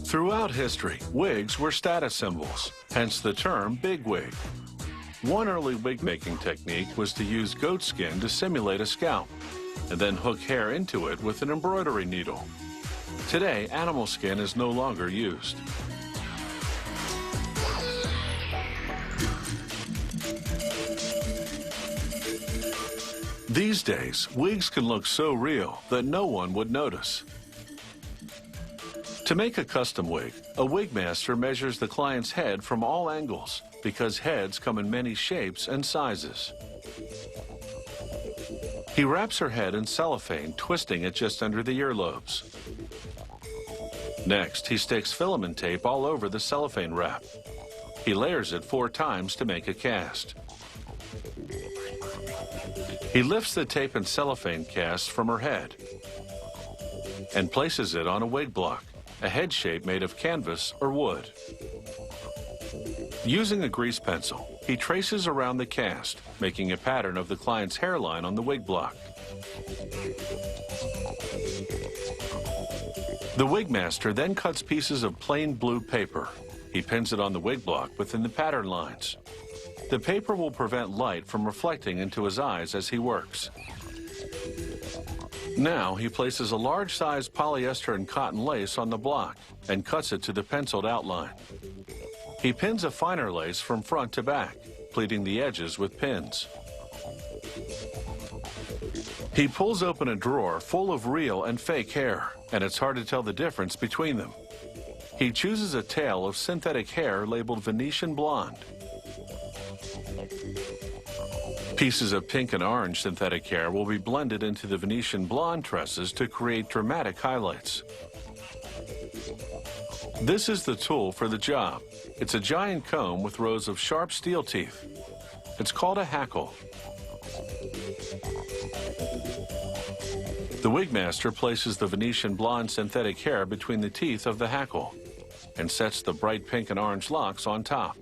Throughout history, wigs were status symbols, hence the term bigwig. One early wig-making technique was to use goat skin to simulate a scalp, and then hook hair into it with an embroidery needle. Today, animal skin is no longer used. These days, wigs can look so real that no one would notice. To make a custom wig, a wig master measures the client's head from all angles because heads come in many shapes and sizes. He wraps her head in cellophane, twisting it just under the earlobes. Next, he sticks filament tape all over the cellophane wrap. He layers it 4 times to make a cast. He lifts the tape and cellophane cast from her head and places it on a wig block, a head shape made of canvas or wood. Using a grease pencil, he traces around the cast, making a pattern of the client's hairline on the wig block. The wig master then cuts pieces of plain blue paper. He pins it on the wig block within the pattern lines. The paper will prevent light from reflecting into his eyes as he works. Now he places a large-sized polyester and cotton lace on the block and cuts it to the penciled outline. He pins a finer lace from front to back, pleating the edges with pins. He pulls open a drawer full of real and fake hair, and it's hard to tell the difference between them. He chooses a tail of synthetic hair labeled Venetian blonde. Pieces of pink and orange synthetic hair will be blended into the Venetian blonde tresses to create dramatic highlights. This is the tool for the job. It's a giant comb with rows of sharp steel teeth. It's called a hackle. The wig master places the Venetian blonde synthetic hair between the teeth of the hackle and sets the bright pink and orange locks on top.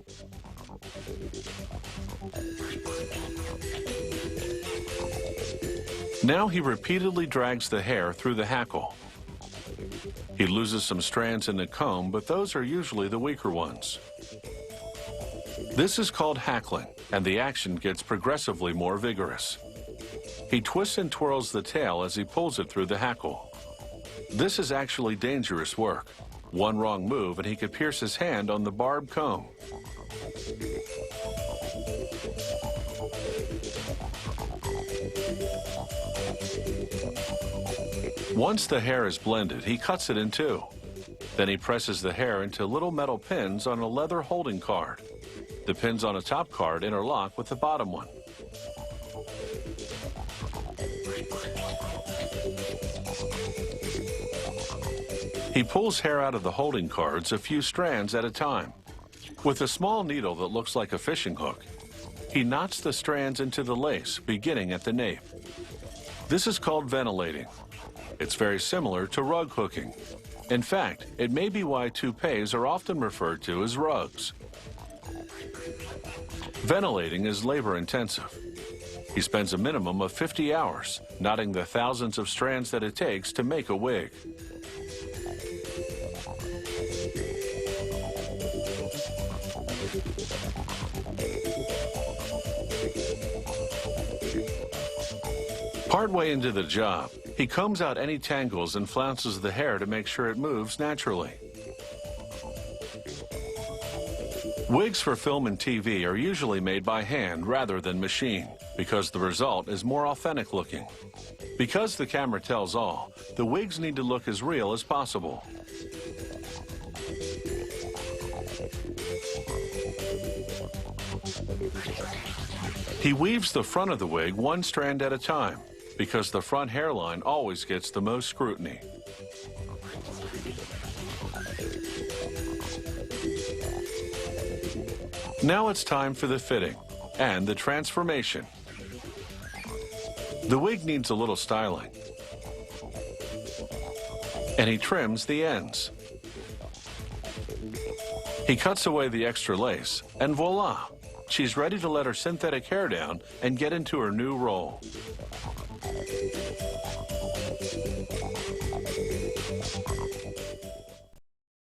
Now he repeatedly drags the hair through the hackle. He loses some strands in the comb, but those are usually the weaker ones. This is called hackling, and the action gets progressively more vigorous. He twists and twirls the tail as he pulls it through the hackle. This is actually dangerous work. One wrong move and he could pierce his hand on the barbed comb. Once the hair is blended, he cuts it in 2. Then he presses the hair into little metal pins on a leather holding card. The pins on a top card interlock with the bottom one. He pulls hair out of the holding cards a few strands at a time. With a small needle that looks like a fishing hook, he knots the strands into the lace, beginning at the nape. This is called ventilating. It's very similar to rug hooking. In fact, it may be why toupees are often referred to as rugs. Ventilating is labor-intensive. He spends a minimum of 50 hours knotting the thousands of strands that it takes to make a wig. Partway into the job, he combs out any tangles and flounces the hair to make sure it moves naturally. Wigs for film and TV are usually made by hand rather than machine because the result is more authentic looking. Because the camera tells all, the wigs need to look as real as possible. He weaves the front of the wig 1 strand at a time because the front hairline always gets the most scrutiny. Now it's time for the fitting and the transformation. The wig needs a little styling, and he trims the ends. He cuts away the extra lace, and voila! She's ready to let her synthetic hair down and get into her new role.